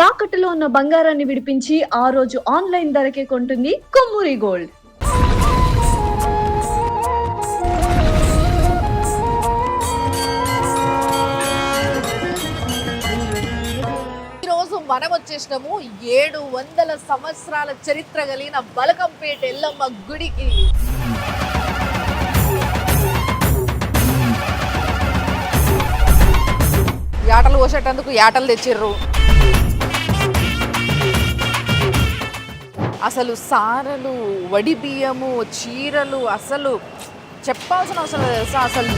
తాకట్టులో ఉన్న బంగారాన్ని విడిపించి ఆ రోజు ఆన్లైన్ ధరకే కొంటుంది కొమ్మూరి గోల్డ్. ఈరోజు మనం వచ్చేసినాము 700 సంవత్సరాల చరిత్ర కలిగిన బలకంపేట ఎల్లమ్మ గుడికి. యాటలు కోసేటందుకు యాటలు తెచ్చిర్రు. అసలు సారలు, వడి బియ్యము, చీరలు అసలు చెప్పాల్సిన అవసరం లేదు తెలుసా. అసలు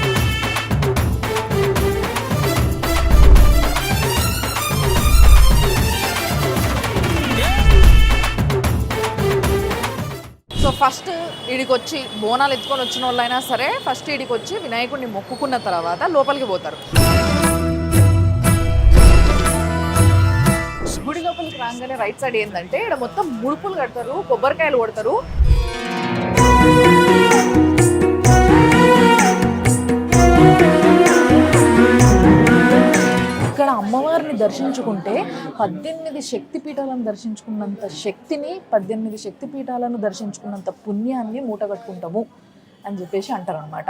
సో ఫస్ట్ ఈడికి వచ్చి బోనాలు ఎత్తుకొని వచ్చిన వాళ్ళైనా సరే ఫస్ట్ ఈడికి వచ్చి వినాయకుడిని మొక్కుకున్న తర్వాత లోపలికి పోతారు. గుడి లోపలికి రాగానే రైట్ సైడ్ ఏంటంటే ఇక్కడ మొత్తం ముడుపులు కడతారు, కొబ్బరికాయలు కొడతారు. ఇక్కడ అమ్మవారిని దర్శించుకుంటే 18 శక్తిపీఠాలను దర్శించుకున్నంత శక్తిని, 18 శక్తిపీఠాలను దర్శించుకున్నంత పుణ్యాన్ని మూటగట్టుకుంటాము అని చెప్పేసి అంటారనమాట.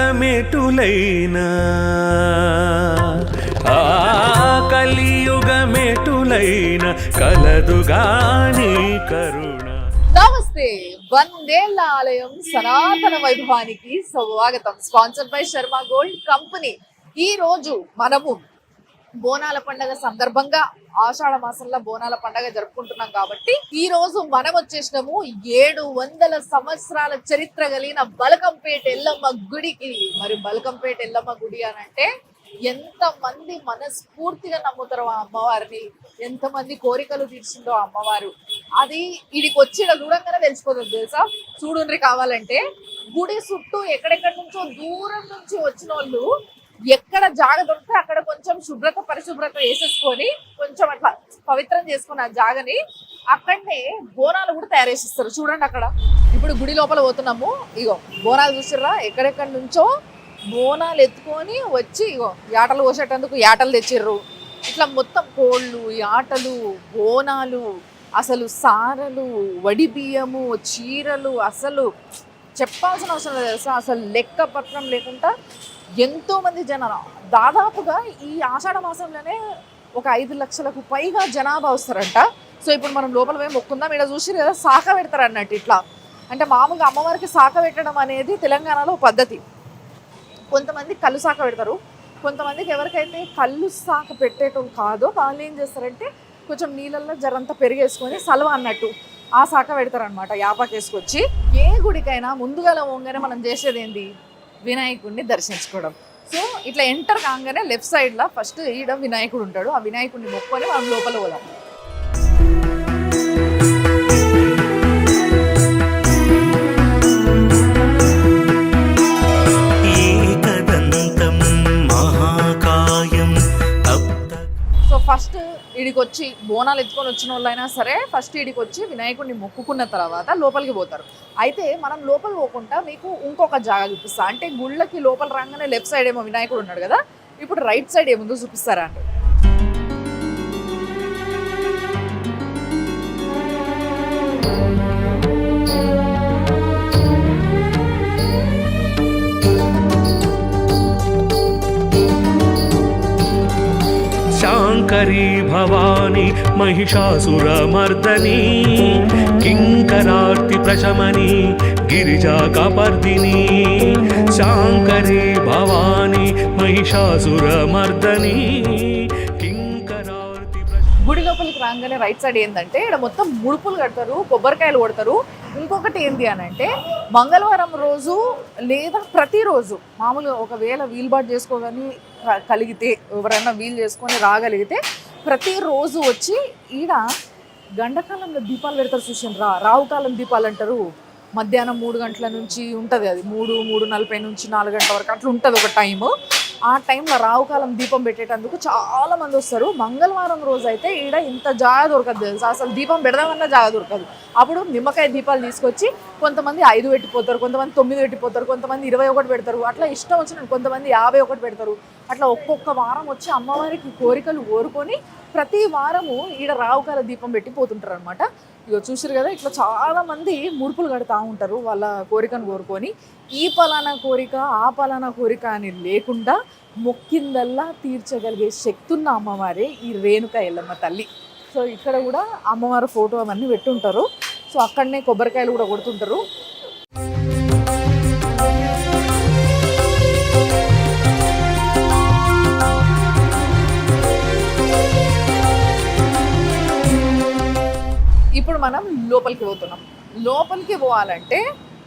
కలియుగమెటులైనా కలియుగమెటులైనా కలదుగాని కరుణ. నమస్తే, వందేళ్ల ఆలయం సనాతన వైభవానికి స్వాగతం. Sponsored by Sharma gold company. ఈ రోజు మనము బోనాల పండుగ సందర్భంగా ఆషాఢ మాసంలో బోనాల పండుగ జరుపుకుంటున్నాం కాబట్టి ఈ రోజు మనం వచ్చేసినాము 700 సంవత్సరాల చరిత్ర కలిగిన బలకంపేట ఎల్లమ్మ గుడికి. మరి బలకంపేట ఎల్లమ్మ గుడి అని అంటే ఎంత మంది మనస్ఫూర్తిగా నమ్ముతారో ఆ అమ్మవారిని, ఎంత మంది కోరికలు తీర్చిందో ఆ అమ్మవారు. అది వీడికి వచ్చి చూడంగానే తెలిసిపోతుంది తెలుసా. చూడండి, కావాలంటే గుడి చుట్టూ ఎక్కడెక్కడి నుంచో దూరం నుంచి వచ్చిన వాళ్ళు ఎక్కడ జాగ దొరికితే అక్కడ కొంచెం శుభ్రత పరిశుభ్రత వేసేసుకొని కొంచెం అట్లా పవిత్రం చేసుకుని ఆ జాగని అక్కడనే బోనాలు కూడా తయారు చేసిస్తారు. చూడండి అక్కడ. ఇప్పుడు గుడి లోపల పోతున్నాము. ఇగో బోనాలు చూసిర్రా, ఎక్కడెక్కడి నుంచో బోనాలు ఎత్తుకొని వచ్చి ఇగో యాటలు కోసేటందుకు యాటలు తెచ్చిర్రు. ఇట్లా మొత్తం కోళ్ళు, యాటలు, బోనాలు, అసలు సారలు, వడి బియ్యము, చీరలు అసలు చెప్పాల్సిన అవసరం లేదు తెలుసా. అసలు లెక్క పత్రం లేకుండా ఎంతో మంది జనాలు, దాదాపుగా ఈ ఆషాఢ మాసంలోనే ఒక 5 లక్షలకు పైగా జనాభా వస్తారంట. సో ఇప్పుడు మనం లోపల పోయి మొక్కుందాం. ఇక్కడ చూసి కదా శాఖ పెడతారు అన్నట్టు. ఇట్లా అంటే మామూలుగా అమ్మవారికి శాఖ పెట్టడం అనేది తెలంగాణలో పద్ధతి. కొంతమంది కళ్ళు శాఖ పెడతారు, కొంతమందికి ఎవరికైతే కళ్ళు శాఖ పెట్టేటోళ్ళు కాదో వాళ్ళు ఏం చేస్తారంటే కొంచెం నీళ్ళల్లో జరంతా పెరిగేసుకొని సలవ అన్నట్టు ఆ శాఖ పెడతారనమాట. యాపాకేసుకొచ్చి ఏ గుడికైనా ముందుగా పోగానే మనం చేసేది ఏంది, వినాయకుడిని దర్శించుకోవడం. సో ఇట్లా ఎంటర్ కాగానే లెఫ్ట్ సైడ్లో ఫస్ట్ ఈడ వినాయకుడు ఉంటాడు. ఆ వినాయకుడిని మొక్కుకొని మనం లోపల పోదాం. సో ఫస్ట్ ఈడికి వచ్చి బోనాలు ఎత్తుకొని వచ్చిన వాళ్ళైనా సరే ఫస్ట్ ఈడికి వచ్చి వినాయకుడిని మొక్కుకున్న తర్వాత లోపలికి పోతారు. అయితే మనం లోపల పోకుండా మీకు ఇంకొక జాగా చూపిస్తా. అంటే గుళ్ళకి లోపల రాగానే లెఫ్ట్ సైడ్ ఏమో వినాయకుడు ఉన్నాడు కదా, ఇప్పుడు రైట్ సైడ్ ఏముందో చూపిస్తారా అంటే. శాంకరీ భవాని మహిషాసురమర్దని కింకరార్తి ప్రశమని గిరిజా కపర్దిని. శాంకరీ భవాని మహిషాసురమర్దని కింకరార్తి. గుడి లోపలికి రాగానే రైట్ సైడ్ ఏంటంటే ఇక్కడ మొత్తం ముడుపులు కడతారు, కొబ్బరికాయలు కొడతారు. ఇంకొకటి ఏంటి అని అంటే మంగళవారం రోజు లేదా ప్రతిరోజు మామూలుగా ఒకవేళ వీలుబాటు చేసుకోగాని కలిగితే ఎవరైనా వీలు చేసుకొని రాగలిగితే ప్రతిరోజు వచ్చి ఈడ గండకాలంలో దీపాలు పెడతారు. చూసాను రావుకాలం దీపాలు అంటారు. మధ్యాహ్నం 3 గంటల నుంచి ఉంటుంది, అది 3:40 నుంచి 4 గంటల వరకు అట్లా ఉంటుంది ఒక టైము. ఆ టైంలో రావుకాలం దీపం పెట్టేటందుకు చాలా మంది వస్తారు. మంగళవారం రోజు అయితే ఈడ ఇంత జాగా దొరకదు తెలుసా, అసలు దీపం పెడదామన్నా జాగా దొరకదు. అప్పుడు నిమ్మకాయ దీపాలు తీసుకొచ్చి కొంతమంది 5 పెట్టిపోతారు, కొంతమంది 9 పెట్టిపోతారు, కొంతమంది 21 పెడతారు, అట్లా ఇష్టం వచ్చినట్టు కొంతమంది 51 పెడతారు. అట్లా ఒక్కొక్క వారం వచ్చి అమ్మవారికి కోరికలు కోరుకొని ప్రతి వారము ఈడ రావుకాల దీపం పెట్టి పోతుంటారు అనమాట. ఇక చూసారు కదా, ఇట్లా చాలా మంది ముడుపులు కడుతూ ఉంటారు వాళ్ళ కోరికను కోరుకొని. ఈ పలానా కోరిక ఆ పలానా కోరిక అని లేకుండా మొక్కిందల్లా తీర్చగలిగే శక్తి ఉన్న అమ్మవారే ఈ రేణుక ఎల్లమ్మ తల్లి. సో ఇక్కడ కూడా అమ్మవారి ఫోటో అవన్నీ పెట్టుంటారు. సో అక్కడనే కొబ్బరికాయలు కూడా కొడుతుంటారు. ఇప్పుడు మనం లోపలికి పోతున్నాం. లోపలికి పోవాలంటే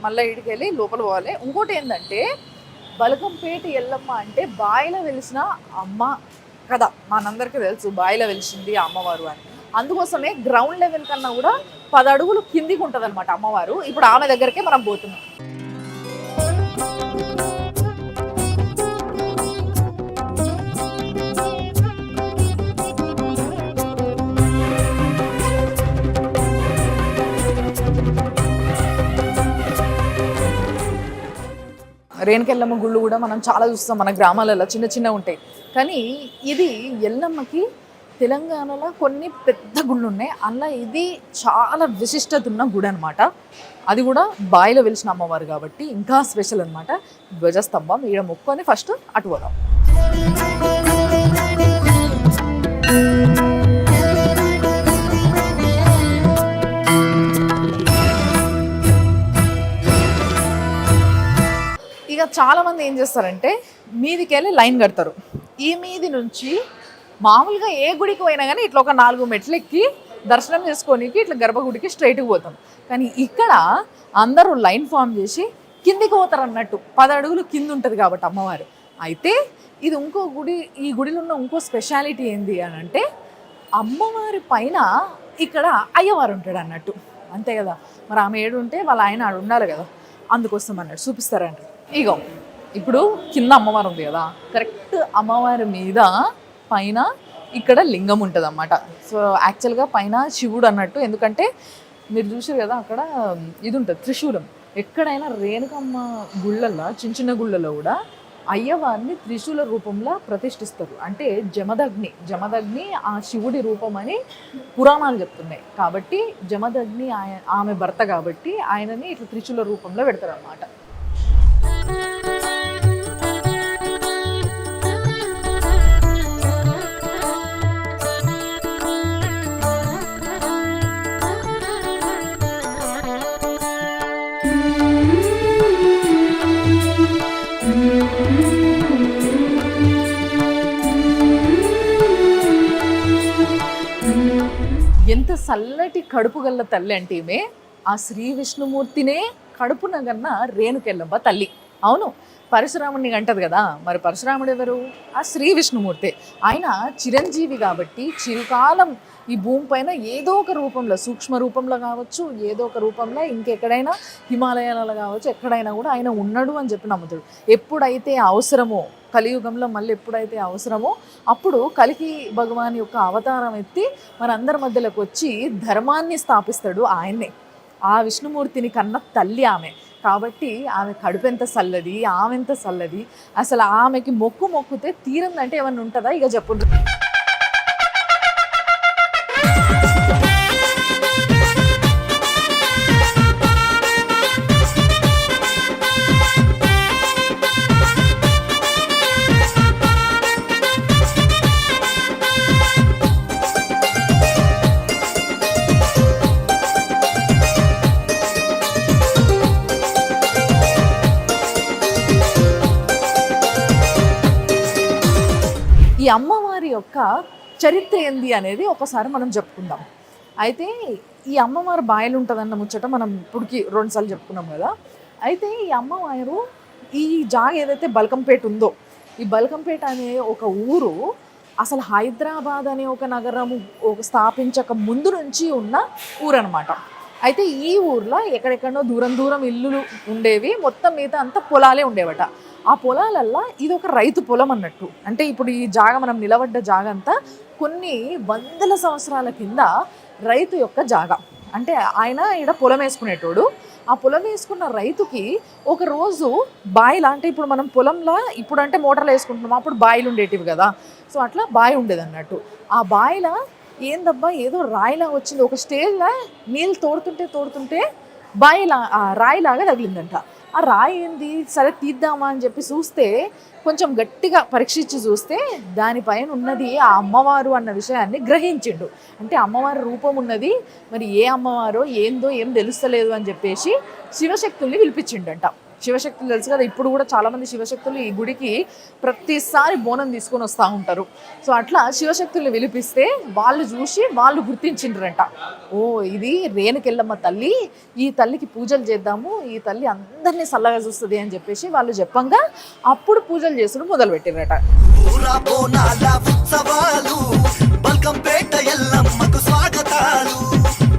మళ్ళీ ఇడికి వెళ్ళి లోపల పోవాలి. ఇంకోటి ఏంటంటే బలకంపేట ఎల్లమ్మ అంటే బాయిలో వెలిసిన అమ్మ కదా, మనందరికీ తెలుసు బాయిలో వెలిసింది అమ్మవారు అని. అందుకోసమే గ్రౌండ్ లెవెల్ కన్నా కూడా 10 అడుగులు కిందికి ఉంటుంది అనమాట అమ్మవారు. ఇప్పుడు ఆమె దగ్గరికే మనం పోతున్నాం. రేణుకెల్లమ్మ గుళ్ళు కూడా మనం చాలా చూస్తాం మన గ్రామాలలో, చిన్న చిన్న ఉంటాయి. కానీ ఇది ఎల్లమ్మకి తెలంగాణలో కొన్ని పెద్ద గుళ్ళు ఉన్నాయి, అలా ఇది చాలా విశిష్టత ఉన్న గుడి అనమాట. అది కూడా బాయిలో వెలిసిన అమ్మవారు కాబట్టి ఇంకా స్పెషల్ అనమాట. ధ్వజస్తంభం ఈడ మొక్కుని ఫస్ట్ అటు పోదాం. ఇక చాలామంది ఏం చేస్తారంటే మీదికి వెళ్ళి లైన్ కడతారు. ఈ మీది నుంచి మామూలుగా ఏ గుడికి పోయినా కానీ ఇట్లా ఒక 4 మెట్లు ఎక్కి దర్శనం చేసుకోనికి ఇట్లా గర్భగుడికి స్ట్రైట్కి పోతాం. కానీ ఇక్కడ అందరూ లైన్ ఫామ్ చేసి కిందికి పోతారు అన్నట్టు. 10 అడుగులు కింద ఉంటుంది కాబట్టి అమ్మవారు. అయితే ఇది ఇంకో గుడి, ఈ గుడిలో ఉన్న ఇంకో స్పెషాలిటీ ఏంది అని అంటే అమ్మవారి పైన ఇక్కడ అయ్యవారు ఉంటాడు అన్నట్టు. అంతే కదా, మరి ఆమె ఏడు ఉంటే వాళ్ళ ఆయన ఆడు ఉండాలి కదా, అందుకోసం అన్నట్టు చూపిస్తారంట. ఇగో ఇప్పుడు కింద అమ్మవారు ఉంది కదా, కరెక్ట్ అమ్మవారి మీద పైన ఇక్కడ లింగం ఉంటుంది అన్నమాట. సో యాక్చువల్గా పైన శివుడు అన్నట్టు, ఎందుకంటే మీరు చూసారు కదా అక్కడ ఇది ఉంటుంది త్రిశూలం. ఎక్కడైనా రేణుకమ్మ గుళ్ళల్లో, చిన్న చిన్న గుళ్ళలో కూడా అయ్యవారిని త్రిశూల రూపంలో ప్రతిష్ఠిస్తారు. అంటే జమదగ్ని ఆ శివుడి రూపం అని పురాణాలు చెప్తున్నాయి. కాబట్టి జమదగ్ని ఆమె భర్త కాబట్టి ఆయనని ఇట్లా త్రిశూల రూపంలో పెడతారు అన్నమాట. ఎంత చల్లటి కడుపు గల్ల తల్లి అంటే ఈమె ఆ శ్రీ విష్ణుమూర్తినే కడుపున గన్న రేణుకెల్లమ్మ తల్లి. అవును, పరశురాముడిని అంటది కదా, మరి పరశురాముడు ఎవరు? ఆ శ్రీ విష్ణుమూర్తి. ఆయన చిరంజీవి కాబట్టి చిరుకాలం ఈ భూమి పైన ఏదో ఒక రూపంలో, సూక్ష్మ రూపంలో కావచ్చు, ఏదో ఒక రూపంలో ఇంకెక్కడైనా హిమాలయాలలో కావచ్చు, ఎక్కడైనా కూడా ఆయన ఉన్నాడు అని చెప్పి నమ్ముతాడు. ఎప్పుడైతే అవసరమో, కలియుగంలో మళ్ళీ ఎప్పుడైతే అవసరమో అప్పుడు కలికి భగవాన్ యొక్క అవతారం ఎత్తి మనందరి మధ్యలోకి వచ్చి ధర్మాన్ని స్థాపిస్తాడు ఆయన్నే. ఆ విష్ణుమూర్తిని కన్న తల్లి ఆమె కాబట్టి ఆమె కడుపెంత చల్లది, ఆమె ఎంత చల్లది. అసలు ఆమెకి మొక్కుతే తీరందంటే ఏమన్నా ఉంటుందా? ఇక చెప్పండి. ఈ అమ్మవారి యొక్క చరిత్ర ఏంది అనేది ఒకసారి మనం చెప్పుకుందాం. అయితే ఈ అమ్మవారు బాయలు ఉంటుందన్న ముచ్చట మనం ఇప్పటికి 2 సార్లు చెప్పుకున్నాం కదా. అయితే ఈ అమ్మవారు ఈ జాగ ఏదైతే బల్కంపేట ఉందో, ఈ బల్కంపేట అనే ఒక ఊరు అసలు హైదరాబాద్ అనే ఒక నగరము స్థాపించక ముందు నుంచి ఉన్న ఊరు అనమాట. అయితే ఈ ఊర్లో ఎక్కడెక్కడో దూరం దూరం ఇల్లులు ఉండేవి, మొత్తం మీద అంతా పొలాలే ఉండేవట. ఆ పొలాలల్లో ఇది ఒక రైతు పొలం అన్నట్టు. అంటే ఇప్పుడు ఈ జాగ మనం నిలబడ్డ జాగ అంతా కొన్ని వందల సంవత్సరాల కింద రైతు యొక్క జాగ. అంటే ఆయన ఈడ పొలం వేసుకునేటోడు. ఆ పొలం వేసుకున్న రైతుకి ఒక రోజు బాయిలా, అంటే ఇప్పుడు మనం పొలంలో ఇప్పుడు అంటే మోటార్లు వేసుకుంటున్నాం, అప్పుడు బాయిలు ఉండేటివి కదా. సో అట్లా బావి ఉండేది అన్నట్టు. ఆ బాయిలో ఏందబ్బా ఏదో రాయిలా వచ్చింది. ఒక స్టేజ్లో నీళ్ళు తోడుతుంటే బాయిలా రాయిలాగా తగిలిందంట. ఆ రాయి ఏంది, సరే తీద్దామా అని చెప్పి చూస్తే, కొంచెం గట్టిగా పరీక్షించి చూస్తే దానిపైన ఉన్నది ఆ అమ్మవారు అన్న విషయాన్ని గ్రహించిండు. అంటే అమ్మవారి రూపం ఉన్నది, మరి ఏ అమ్మవారో ఏందో ఏం తెలుస్తలేదు అని చెప్పేసి శివశక్తుల్ని పిలిపించిండంట. శివశక్తులు తెలుసు కదా, ఇప్పుడు కూడా చాలామంది శివశక్తులు ఈ గుడికి ప్రతిసారి బోనం తీసుకొని వస్తూ ఉంటారు. సో అట్లా శివశక్తుల్ని పిలిపిస్తే వాళ్ళు చూసి వాళ్ళు గుర్తించిండ్రంట, ఓ ఇది రేణుకెళ్ళమ్మ తల్లి, ఈ తల్లికి పూజలు చేద్దాము, ఈ తల్లి అందరినీ చల్లగా చూస్తుంది అని చెప్పేసి వాళ్ళు చెప్పంగా అప్పుడు పూజలు చేసుడు మొదలుపెట్టిరట.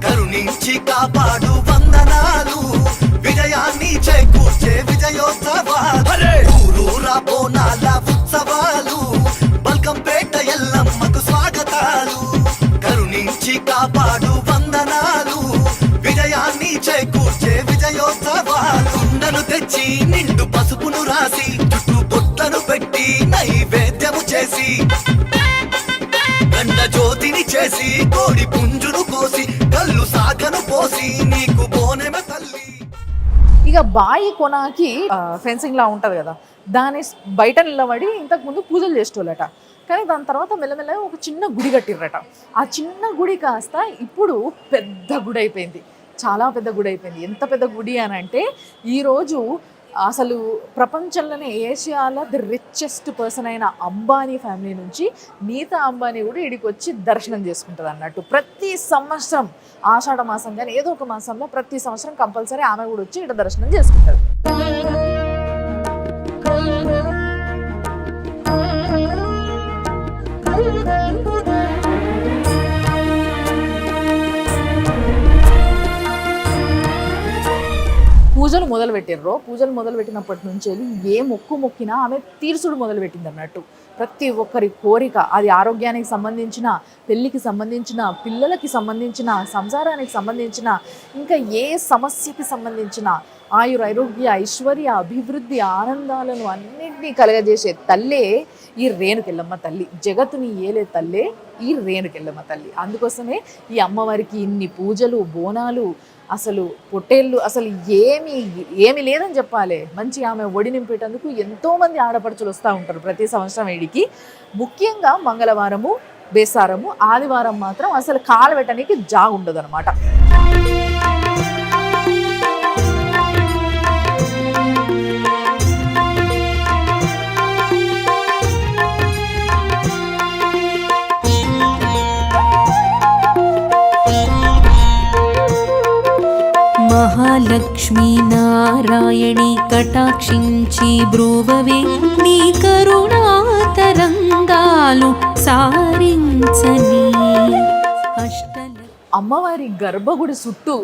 కరుణించి కాపాడు వందనాలు, విజయాన్ని చేకూర్చే విజయోత్సవాలు, బోనాల ఉత్సవాలు, బల్కంపేట ఎల్లమ్మకు స్వాగతాలు, కరుణించి కాపాడు వందనాలు, విజయాన్ని చేకూర్చే విజయోత్సవాలు. కుండను తెచ్చి నిండు పసుపును రాసి చుట్టూ బొట్లను పెట్టి నైవేద్యము చేసి గండ జ్యోతిని చేసి కోడి పుంజును కోసి కళ్ళు సాకను పోసి నీకు బోనెమ తల్లి. ఇక బాయి కొనాకి ఫెన్సింగ్ లా ఉంటది కదా, దాని బయట నిలబడి ఇంతకు ముందు పూజలు చేసేటోళ్ళట. కానీ దాని తర్వాత మెల్లమెల్లగా ఒక చిన్న గుడి కట్టిర్రట. ఆ చిన్న గుడి కాస్త ఇప్పుడు పెద్ద గుడి అయిపోయింది, చాలా పెద్ద గుడి అయిపోయింది. ఎంత పెద్ద గుడి అని అంటే ఈరోజు అసలు ప్రపంచంలోనే ఏషియాలో ది రిచెస్ట్ పర్సన్ అయిన అంబానీ ఫ్యామిలీ నుంచి నీతా అంబానీ కూడా ఇడికి వచ్చి దర్శనం చేసుకుంటుంది అన్నట్టు. ప్రతి సంవత్సరం ఆషాఢ మాసం కానీ ఏదో ఒక మాసంలో ప్రతి సంవత్సరం కంపల్సరీ ఆమె కూడా వచ్చి ఇక్కడ దర్శనం చేసుకుంటుంది. పూజలు మొదలుపెట్టారు. పూజలు మొదలుపెట్టినప్పటి నుంచి ఏ మొక్కు మొక్కినా ఆమె తీర్చుడు మొదలుపెట్టింది అన్నట్టు. ప్రతి ఒక్కరి కోరిక, అది ఆరోగ్యానికి సంబంధించిన, పెళ్ళికి సంబంధించిన, పిల్లలకి సంబంధించిన, సంసారానికి సంబంధించిన, ఇంకా ఏ సమస్యకి సంబంధించిన ఆయురారోగ్య ఐశ్వర్య అభివృద్ధి ఆనందాలను అన్నింటినీ కలగజేసే తల్లే ఈ రేణుకెళ్ళమ్మ తల్లి. జగత్తుని ఏలే తల్లే ఈ రేణుకెళ్ళమ్మ తల్లి. అందుకోసమే ఈ అమ్మవారికి ఇన్ని పూజలు, బోనాలు, అసలు పొట్టేళ్ళు, అసలు ఏమి లేదని చెప్పాలి. మంచి ఆమె ఒడి నింపేటందుకు ఎంతోమంది ఆడపడుచులు వస్తూ ఉంటారు ప్రతి సంవత్సరం వీడికి. ముఖ్యంగా మంగళవారము, బేసారము, ఆదివారం మాత్రం అసలు కాలు పెట్టడానికి జాగు ఉండదు అనమాట. మహాలక్ష్మీ నారాయణి కటాక్షించి బ్రోవవే, నీ కరుణా తరంగాలు సారించని. అమ్మవారి గర్భగుడి చుట్టూ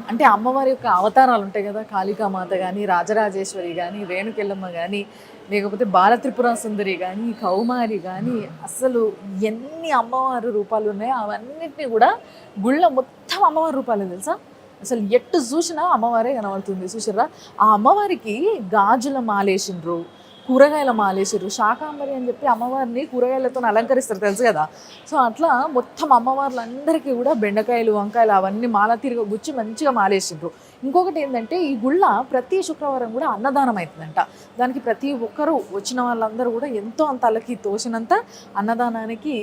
అంటే అమ్మవారి యొక్క అవతారాలు ఉంటాయి కదా, కాళికామాత కానీ, రాజరాజేశ్వరి కానీ, రేణుకెళ్ళమ్మ కానీ, లేకపోతే బాలత్రిపుర సుందరి కానీ, కౌమారి కానీ, అసలు ఎన్ని అమ్మవారి రూపాలు ఉన్నాయో అవన్నిటినీ కూడా గుళ్ళ మొత్తం అమ్మవారి రూపాలే తెలుసా. అసలు ఎట్టు చూసినా అమ్మవారే కనబడుతుంది. చూసిర్రా, ఆ అమ్మవారికి గాజుల మాలేసిండ్రు, కూరగాయల మాలేసిర్రు. శాకాంబరి అని చెప్పి అమ్మవారిని కూరగాయలతో అలంకరిస్తారు తెలుసు కదా. సో అట్లా మొత్తం అమ్మవార్లందరికీ కూడా బెండకాయలు, వంకాయలు అవన్నీ మాల తిరిగి గుచ్చి మంచిగా మాలేసిండ్రు. ఇంకొకటి ఏంటంటే ఈ గుళ్ళ ప్రతి శుక్రవారం కూడా అన్నదానం అవుతుందంట. దానికి ప్రతి ఒక్కరూ వచ్చిన వాళ్ళందరూ కూడా ఎంతో అంత వాళ్ళకి తోచినంత అన్నదానానికి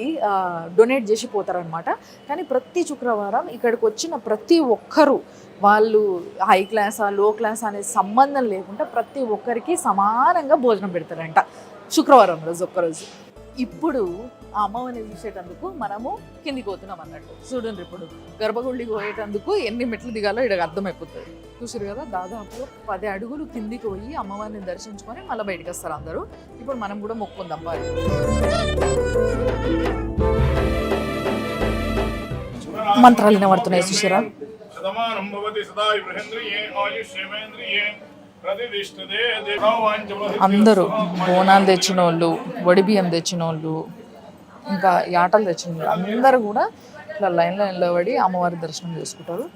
డొనేట్ చేసి పోతారనమాట. కానీ ప్రతి శుక్రవారం ఇక్కడికి వచ్చిన ప్రతి ఒక్కరూ, వాళ్ళు హై క్లాసా లో క్లాస్ అనే సంబంధం లేకుండా ప్రతి ఒక్కరికి సమానంగా భోజనం పెడతారంట శుక్రవారం రోజు ఒక్కరోజు. ఇప్పుడు ఆ అమ్మవారిని చూసేటందుకు మనము కిందికి పోతున్నాం అన్నట్టు. చూడండి, ఇప్పుడు గర్భగుడికి పోయేటందుకు ఎన్ని మెట్లు దిగాలో ఇక్కడ అర్థమైపోతుంది. చూసారు కదా, దాదాపు 10 అడుగులు కిందికి పోయి అమ్మవారిని దర్శించుకొని మళ్ళీ బయటకు వస్తారు అందరూ. ఇప్పుడు మనం కూడా మొక్కుందాం. మంత్రాలు వినబడుతున్నాయి చూసారా. శతమానం భవతి సదా బృహేంద్రియే ఆయుష్యేంద్రియే ప్రతిష్ఠతే. అందరూ బోనాలు తెచ్చిన వాళ్ళు, వడిబియ్యం తెచ్చిన వాళ్ళు, ఇంకా యాటలు తెచ్చిన వాళ్ళు అందరూ కూడా ఇట్లా లైన్లో నిలబడి అమ్మవారి దర్శనం చేసుకుంటారు.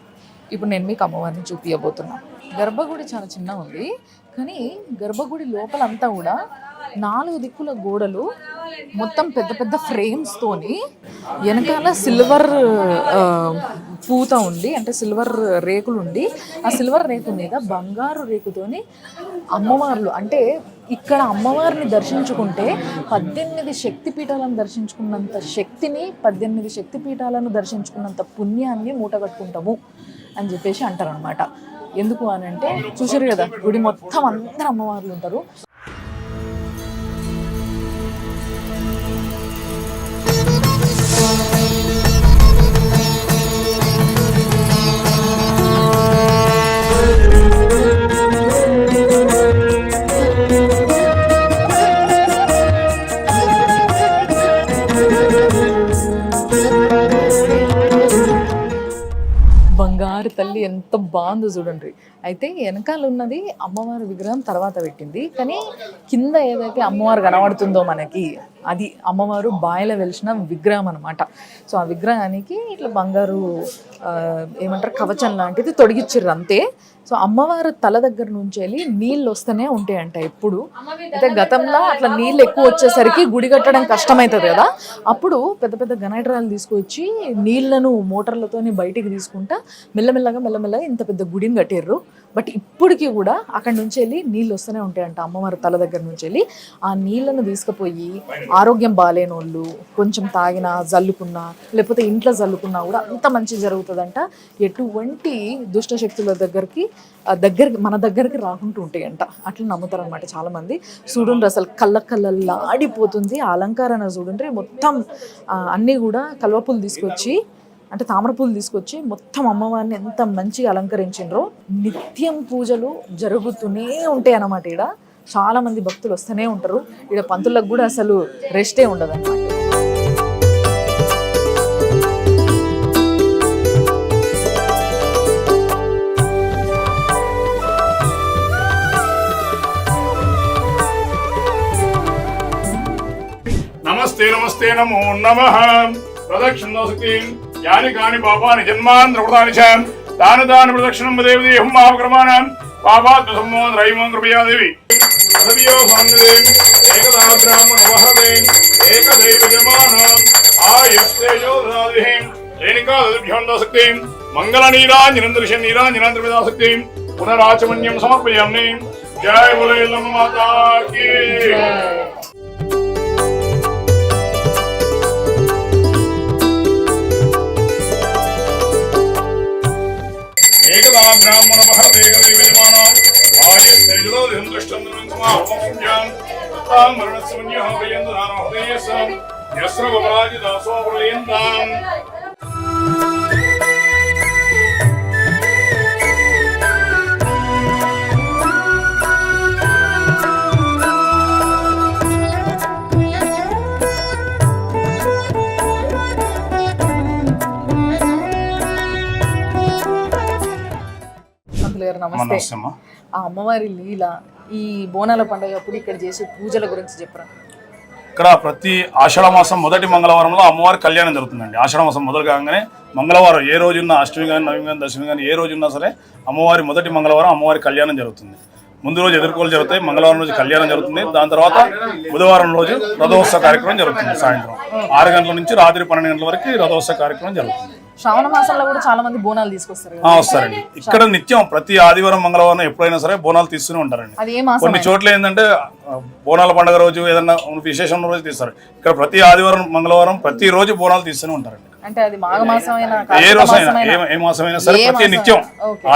ఇప్పుడు నేను మీకు అమ్మవారిని చూపించబోతున్నా. గర్భగుడి చాలా చిన్నగా ఉంది, కానీ గర్భగుడి లోపలంతా కూడా 4 దిక్కుల గోడలు మొత్తం పెద్ద పెద్ద ఫ్రేమ్స్తోని వెనకాల సిల్వర్ పూత ఉండి, అంటే సిల్వర్ రేకులు ఉండి, ఆ సిల్వర్ రేకు మీద బంగారు రేకుతోని అమ్మవార్లు, అంటే ఇక్కడ అమ్మవారిని దర్శించుకుంటే 18 శక్తిపీఠాలను దర్శించుకున్నంత శక్తిని, 18 శక్తిపీఠాలను దర్శించుకున్నంత పుణ్యాన్ని మూటగట్టుకుంటాము అని చెప్పేసి అంటారనమాట. ఎందుకు అని అంటే చూసారు కదా, గుడి మొత్తం అందరు అమ్మవార్లు ఉంటారు. బంగారు తల్లి ఎంత బాగుందో చూడండి. అయితే వెనకాల ఉన్నది అమ్మవారి విగ్రహం తర్వాత పెట్టింది, కానీ కింద ఏదైతే అమ్మవారు కనబడుతుందో మనకి అది అమ్మవారు బాయిలో వెలిసిన విగ్రహం అనమాట. సో ఆ విగ్రహానికి ఇట్లా బంగారు ఏమంటారు కవచం లాంటిది తొడిగిచ్చిర్రు అంతే. సో అమ్మవారు తల దగ్గర నుంచి వెళ్ళి నీళ్ళు వస్తూనే ఉంటాయంట ఎప్పుడు. అయితే గతంలో అట్లా నీళ్ళు ఎక్కువ వచ్చేసరికి గుడి కట్టడం కష్టమవుతుంది కదా, అప్పుడు పెద్ద పెద్ద గనైడ్రాలు తీసుకొచ్చి నీళ్లను మోటార్లతోని బయటికి తీసుకుంటా మెల్లమెల్లగా ఇంత పెద్ద గుడిని కట్టారు. బట్ ఇప్పటికీ కూడా అక్కడి నుంచి వెళ్ళి నీళ్ళు వస్తూనే ఉంటాయంట అమ్మవారి తల దగ్గర నుంచి వెళ్ళి. ఆ నీళ్లను తీసుకుపోయి ఆరోగ్యం బాగాలేని వాళ్ళు కొంచెం తాగినా జల్లుకున్నా లేకపోతే ఇంట్లో జల్లుకున్నా కూడా అంత మంచి జరుగుతుందంట. ఎటువంటి దుష్ట శక్తుల దగ్గరికి మన దగ్గరికి రాకుంటూ ఉంటాయంట, అట్లా నమ్ముతారు అనమాట చాలా మంది. చూడండి అసలు కళ్ళల్లాడిపోతుంది ఆ అలంకరణ చూడండి. మొత్తం అన్నీ కూడా కల్వపూలు తీసుకొచ్చి, అంటే తామరపూలు తీసుకొచ్చి మొత్తం అమ్మవారిని ఎంత మంచిగా అలంకరించిండ్రో. నిత్యం పూజలు జరుగుతూనే ఉంటాయి అన్నమాట. ఈడ చాలా మంది భక్తులు వస్తూనే ఉంటారు. ఈడ పంతులకు కూడా అసలు రెస్టే ఉండదు అన్నమాట. నమస్తే నమస్తే నమో నమః. ప్రదక్షిణోస్తి యాని కాని పాపాని జన్మాంతరకృతాని చ దాన ప్రదక్షిణం దేవదేహం మహాక్రమాణం పాపాత్ సమ్మోద్రైమం కృపయాదేవి అదవియో సంగదే ఏకదా బ్రాహ్మణ వహదే ఏకదైవ జమానం ఆయుస్తేజోదాదిహి రేణికా దద్భ్యోందశక్తి మంగళ నీరాంజనం దర్శన నీరాంజనాంతర విదాశక్తి పునరాచమన్యం సమర్పయామి. జయ బోలేలమ్మ మాతా కీ. ఏకదా బ్రాహ్మణ మహతే విజమానం ఆయుస్తేజోదాదిహం దృష్టం సమాహం మరణస్మన్యః భయందనాహృదయసం యస్రవరాజిదాసో ప్రళయంతాం. నమస్తే. ఆ అమ్మవారి లీల, ఈ బోనాల పండుగ అప్పుడు ఇక్కడ చేసే పూజల గురించి చెప్పరా? ఇక్కడ ప్రతి ఆషాఢ మాసం మొదటి మంగళవారంలో అమ్మవారి కళ్యాణం జరుగుతుందండి. ఆషాఢ మాసం మొదలు కాగానే మంగళవారం ఏ రోజున్నా, అష్టమి కానీ నవమి కానీ దశమి కానీ ఏ రోజున్నా సరే అమ్మవారి మొదటి మంగళవారం అమ్మవారి కళ్యాణం జరుగుతుంది. ముందు రోజు ఎదుర్కోలు జరుగుతాయి, మంగళవారం రోజు కళ్యాణం జరుగుతుంది. దాని తర్వాత బుధవారం రోజు రథోత్సవ కార్యక్రమం జరుగుతుంది. సాయంత్రం 6 గంటల నుంచి రాత్రి 12 గంటల వరకు రథోత్సవ కార్యక్రమం జరుగుతుంది. శ్రావణ మాసంలో కూడా చాలా మంది బోనాలు తీసుకొస్తారు. వస్తారండి. ఇక్కడ నిత్యం ప్రతి ఆదివారం మంగళవారం ఎప్పుడైనా సరే బోనాలు తీస్తూనే ఉంటారండి. కొన్ని చోట్ల ఏంటంటే బోనాల పండుగ రోజు ఏదన్నా విశేషం రోజు తీస్తారు. ఇక్కడ ప్రతి ఆదివారం మంగళవారం ప్రతి రోజు బోనాలు తీస్తూనే ఉంటారండి. అంటే అది మాఘమాసమైనా ఏ రోజైనా ఏ మాసమైనా సరే ప్రతి నిత్యం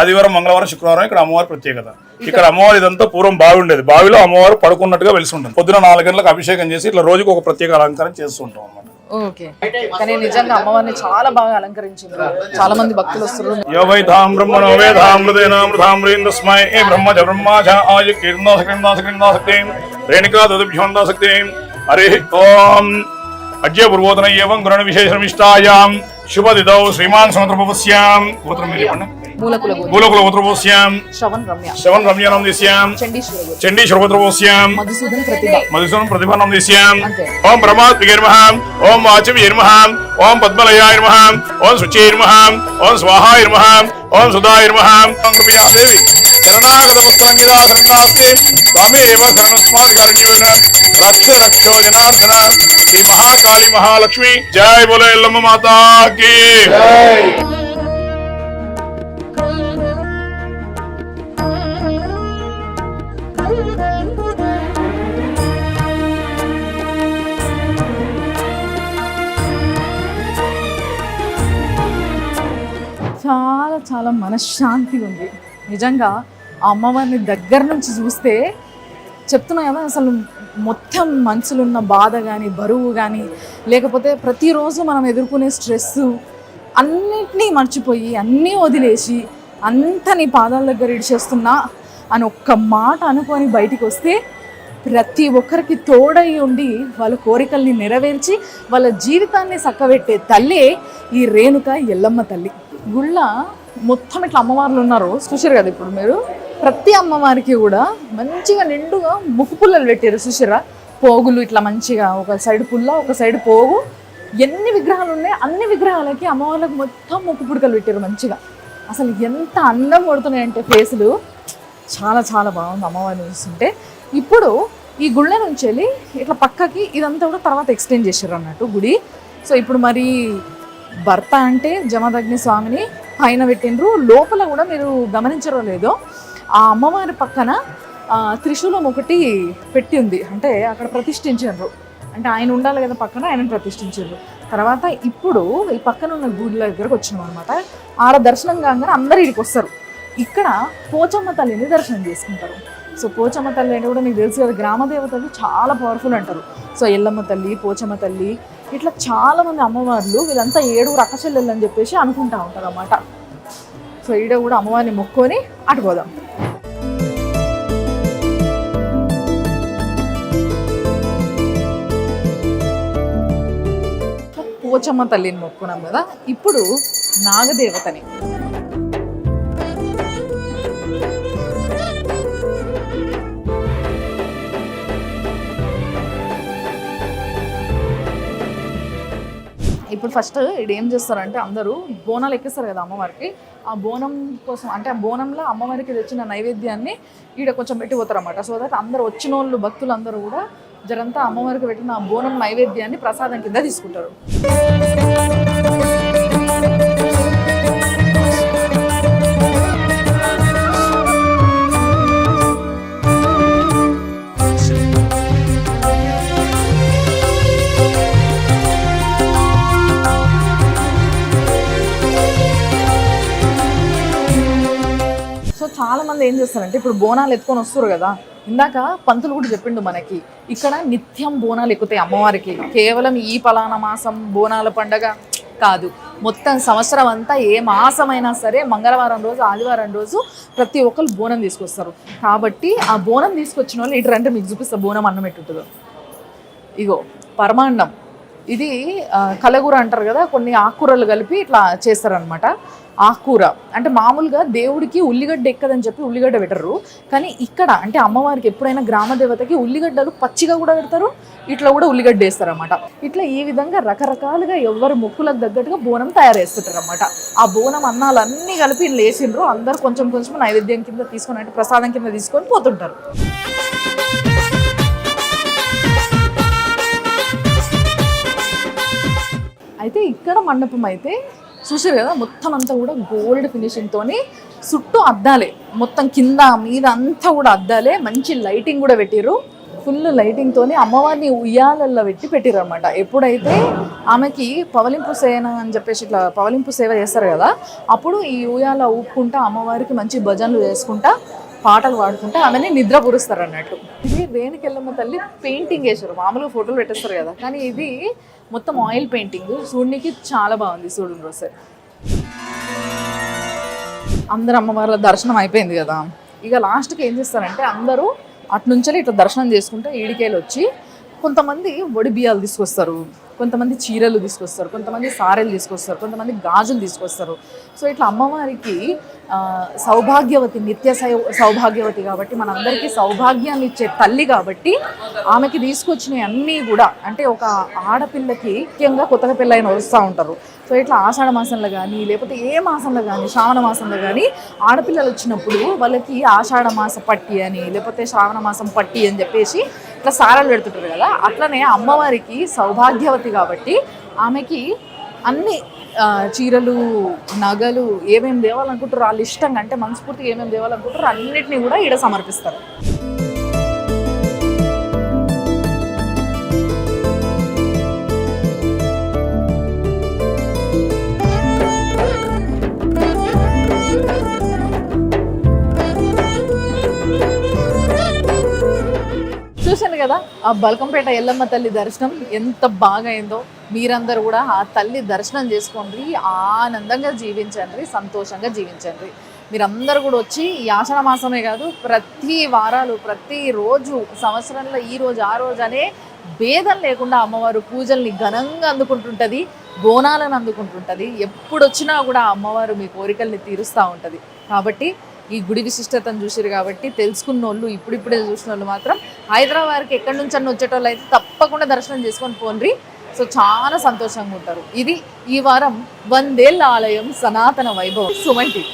ఆదివారం మంగళవారం శుక్రవారం ఇక్కడ అమ్మవారి ప్రత్యేకత. ఇక్కడ అమ్మవారి ఇదంతా పూర్వం బావి ఉండేది. బావిలో అమ్మవారు పడుకున్నట్టుగా వెలిసి ఉంటుంది. పొద్దున 4 గంటలకు అభిషేకం చేసి ఇట్లా రోజుకు ఒక ప్రత్యేక అలంకారం చేస్తూ ఉంటాం అన్నమాట. ఓకే, కానీ నిజంగా అమ్మవారిని చాలా బాగా అలంకరించింది. చాలా మంది భక్తులు వస్తారు. యోవైతాం బ్రహ్మణో వేదామృతేనామృతామృతేందస్మై బ్రహ్మజ బ్రహ్మాజ ఆయ కీర్ణాసక్తి రేణుకా దద్భ్యోందాసక్తి. హరి ఓం. అద్య పూర్వోదన ఏవం గ్రహణ విశేషమిష్టాయాం శుభదిదౌ శ్రీమాన్ సమత్రపస్యాం. గోత్రం మీరు చెప్పండి. మూలకుల గోత్రం, మూలకులగోత్రపోస్యాం శ్రవణ్ రమ్య, శ్రవణ్ రమ్యానం దిశ్యాం చండీశ్వర గోత్రం, చండీశ్వరగోత్రపోస్యాం మధుసూదన్ ప్రతిభ. మధుసూదన ప్రతిభానం దిశ్యాం అంతే. ఓం బ్రహ్మాత్మికే నమః ఓం వాచవే నమః ఓం పద్మలయాయ నమః ఓం శుచే నమః ఓం స్వాహాయ నమః ఓం సుధాయ నమః. ఓం కృపయా దేవి శరణాగత పుత్రంగిదా శరణాస్తే త్వమేవ శరణస్మాదికారణ్యేన రక్ష రక్షో జనార్దన. శ్రీ మహాకాళి మహాలక్ష్మి జై బోలో ఎల్లమ్మ మాతా కీ జై. చాలా చాలా మనశ్శాంతిగా ఉంది నిజంగా. ఆ అమ్మవారిని దగ్గర నుంచి చూస్తే చెప్తున్నా కదా, అసలు మొత్తం మనసులో ఉన్న బాధ కానీ బరువు కానీ లేకపోతే ప్రతిరోజు మనం ఎదుర్కొనే స్ట్రెస్ అన్నిటినీ మర్చిపోయి అన్నీ వదిలేసి అంతా నీ పాదాల దగ్గర ఇడిచేస్తున్నా అని ఒక్క మాట అనుకొని బయటికి వస్తే ప్రతి ఒక్కరికి తోడై ఉండి వాళ్ళ కోరికల్ని నెరవేర్చి వాళ్ళ జీవితాన్ని చక్కబెట్టే తల్లే ఈ రేణుక ఎల్లమ్మ తల్లి. గుళ్ళ మొత్తం ఇట్లా అమ్మవార్లు ఉన్నారు చూసారు కదా. ఇప్పుడు మీరు ప్రతి అమ్మవారికి కూడా మంచిగా నిండుగా ముక్కు పుల్లలు పెట్టారు చూసారా. పోగులు ఇట్లా మంచిగా ఒక సైడ్ పుల్ల ఒక సైడ్ పోగు. ఎన్ని విగ్రహాలు ఉన్నాయి అన్ని విగ్రహాలకి అమ్మవార్లకు మొత్తం ముక్కు పుడకలు పెట్టారు మంచిగా. అసలు ఎంత అందం కొడుతున్నాయంటే ఫేసులు. చాలా చాలా బాగుంది అమ్మవారిని చూస్తుంటే. ఇప్పుడు ఈ గుళ్ళ నుంచి వెళ్ళి ఇట్లా పక్కకి ఇదంతా కూడా తర్వాత ఎక్స్టెండ్ చేశారు అన్నట్టు గుడి. సో ఇప్పుడు మరి భర్త అంటే జమదగ్ని స్వామిని పైన పెట్టిండ్రు. లోపల కూడా మీరు గమనించరో లేదో ఆ అమ్మవారి పక్కన త్రిశూలం ఒకటి పెట్టి ఉంది. అంటే అక్కడ ప్రతిష్ఠించారు. అంటే ఆయన ఉండాలి కదా పక్కన, ఆయనను ప్రతిష్ఠించారు. తర్వాత ఇప్పుడు ఈ పక్కన ఉన్న గుడిల దగ్గరకు వచ్చినాం అనమాట. ఆడ దర్శనం కాగానే అందరూ ఇక్కడికి వస్తారు. ఇక్కడ పోచమ్మ తల్లిని దర్శనం చేసుకుంటారు. సో పోచమ్మ తల్లి అంటే కూడా మీకు తెలుసు కదా, గ్రామ దేవతలు చాలా పవర్ఫుల్ అంటారు. సో ఎల్లమ్మ తల్లి, పోచమ్మ తల్లి ఇట్లా చాలా మంది అమ్మవార్లు వీళ్ళంతా 7 అక్కచెల్లెళ్ళు అని చెప్పేసి అనుకుంటా ఉంటారు అన్నమాట. సో ఈడ కూడా అమ్మవారిని మొక్కొని అటుపోదాం. పోచమ్మ తల్లిని మొక్కున్నాం కదా, ఇప్పుడు నాగదేవతని. ఇప్పుడు ఫస్ట్ ఇది ఏం చేస్తారంటే అందరూ బోనాలు ఎక్కిస్తారు కదా అమ్మవారికి. ఆ బోనం కోసం అంటే ఆ బోనంలో అమ్మవారికి తెచ్చిన నైవేద్యాన్ని ఈడ కొంచెం పెట్టి పోతారు అన్నమాట. సో దట్ అందరు వచ్చిన వాళ్ళు భక్తులు అందరూ కూడా జరంతా అమ్మవారికి పెట్టిన ఆ బోనం నైవేద్యాన్ని ప్రసాదం కింద తీసుకుంటారు. సో చాలా మంది ఏం చేస్తారంటే ఇప్పుడు బోనాలు ఎత్తుకొని వస్తారు కదా, ఇందాక పంతులు కూడా చెప్పిండు మనకి ఇక్కడ నిత్యం బోనాలు ఎక్కుతాయి అమ్మవారికి. కేవలం ఈ పలానా మాసం బోనాల పండగ కాదు, మొత్తం సంవత్సరం అంతా ఏ మాసమైనా సరే మంగళవారం రోజు ఆదివారం రోజు ప్రతి ఒక్కరు బోనం తీసుకొస్తారు. కాబట్టి ఆ బోనం తీసుకొచ్చిన వాళ్ళు ఇటు అంటే మీకు చూపిస్తా బోనం అన్నం ఎట్టుంటుందో. ఇగో పరమాన్నం, ఇది కలగూర అంటారు కదా, కొన్ని ఆకుకూరలు కలిపి ఇట్లా చేస్తారనమాట. ఆకుకూర అంటే మామూలుగా దేవుడికి ఉల్లిగడ్డ ఎక్కదని చెప్పి ఉల్లిగడ్డ పెట్టరు, కానీ ఇక్కడ అంటే అమ్మవారికి ఎప్పుడైనా గ్రామ దేవతకి ఉల్లిగడ్డలు పచ్చిగా కూడా పెడతారు, ఇట్లా కూడా ఉల్లిగడ్డ వేస్తారు అనమాట. ఇట్లా ఈ విధంగా రకరకాలుగా ఎవరు మొక్కులకు తగ్గట్టుగా బోనం తయారు చేస్తుంటారు అనమాట. ఆ బోనం అన్నాలు అన్నీ కలిపి లేచిండ్రు, అందరూ కొంచెం కొంచెం నైవేద్యం కింద తీసుకొని అంటే ప్రసాదం కింద తీసుకొని పోతుంటారు. అయితే ఇక్కడ మండపం అయితే చూసారు కదా, మొత్తం అంతా కూడా గోల్డ్ ఫినిషింగ్తోని చుట్టూ అద్దాలే, మొత్తం కింద మీద అంతా కూడా అద్దాలే. మంచి లైటింగ్ కూడా పెట్టిర్రు, ఫుల్ లైటింగ్తోని అమ్మవారిని ఉయ్యాలల్లో పెట్టిర్రు అనమాట. ఎప్పుడైతే ఆమెకి పవలింపు సేన అని చెప్పేసి ఇట్లా పవలింపు సేవ చేస్తారు కదా, అప్పుడు ఈ ఉయ్యాల ఊపుకుంటా అమ్మవారికి మంచి భజనలు చేసుకుంటా పాటలు పాడుకుంటా ఆమెని నిద్ర పురుస్తారు అన్నట్టు. ఇది రేణుకెల్లమ్మ తల్లి పెయింటింగ్ వేసారు, మామూలుగా ఫోటోలు పెట్టేస్తారు కదా, కానీ ఇది మొత్తం ఆయిల్ పెయింటింగ్. చూడడానికి చాలా బాగుంది. చూడండి ఒకసారి. అందరు అమ్మవార్ల దర్శనం అయిపోయింది కదా, ఇక లాస్ట్కి ఏం చేస్తారంటే అందరూ అటు నుంచి ఇట్లా దర్శనం చేసుకుంటే ఈడికేలు వచ్చి కొంతమంది వడి బియ్యాలు తీసుకొస్తారు, కొంతమంది చీరలు తీసుకొస్తారు, కొంతమంది సారెలు తీసుకొస్తారు, కొంతమంది గాజులు తీసుకొస్తారు. సో ఇట్లా అమ్మవారికి సౌభాగ్యవతి, నిత్య సౌభాగ్యవతి కాబట్టి మనందరికీ సౌభాగ్యాన్ని ఇచ్చే తల్లి కాబట్టి ఆమెకి తీసుకొచ్చినవి అన్నీ కూడా, అంటే ఒక ఆడపిల్లకి ముఖ్యంగా కొత్తగా పెళ్ళైన వస్తూ ఉంటారు. సో ఇట్లా ఆషాఢ మాసంలో కానీ లేకపోతే ఏ మాసంలో కానీ శ్రావణ మాసంలో కానీ ఆడపిల్లలు వచ్చినప్పుడు వాళ్ళకి ఆషాఢ మాస పట్టి అని లేకపోతే శ్రావణ మాసం పట్టి అని చెప్పేసి ఇట్లా సారాలు పెడుతుంటారు కదా. అట్లనే అమ్మవారికి సౌభాగ్యవతి కాబట్టి ఆమెకి అన్ని చీరలు, నగలు ఏమేమి తేవాలనుకుంటారో వాళ్ళు ఇష్టంగా, అంటే మనస్ఫూర్తిగా ఏమేమి తేవాలనుకుంటారో అన్నిటినీ కూడా ఈడ సమర్పిస్తారు. చూశాను కదా ఆ బల్కంపేట ఎల్లమ్మ తల్లి దర్శనం ఎంత బాగా అయిందో. మీరందరూ కూడా ఆ తల్లి దర్శనం చేసుకోండి, ఆనందంగా జీవించండి, సంతోషంగా జీవించండి. మీరందరూ కూడా వచ్చి ఈ ఆషాఢ మాసమే కాదు, ప్రతి వారాలు, ప్రతిరోజు, సంవత్సరంలో ఈ రోజు ఆ రోజు అనే భేదం లేకుండా అమ్మవారు పూజల్ని ఘనంగా అందుకుంటుంటుంది, బోనాలను అందుకుంటుంటుంది. ఎప్పుడు వచ్చినా కూడా అమ్మవారు మీ కోరికల్ని తీరుస్తూ ఉంటుంది. కాబట్టి ఈ గుడి విశిష్టతను చూసారు కాబట్టి తెలుసుకున్న వాళ్ళు, ఇప్పుడిప్పుడే చూసిన వాళ్ళు మాత్రం హైదరాబాద్కి ఎక్కడి నుంచి అన్న వచ్చేటోళ్ళు అయితే తప్పకుండా దర్శనం చేసుకొని పోండి. సో చాలా సంతోషంగా ఉంటారు. ఇది ఈ వారం 100 ఏళ్ల ఆలయం సనాతన వైభవం. సుమన్ టీవీ.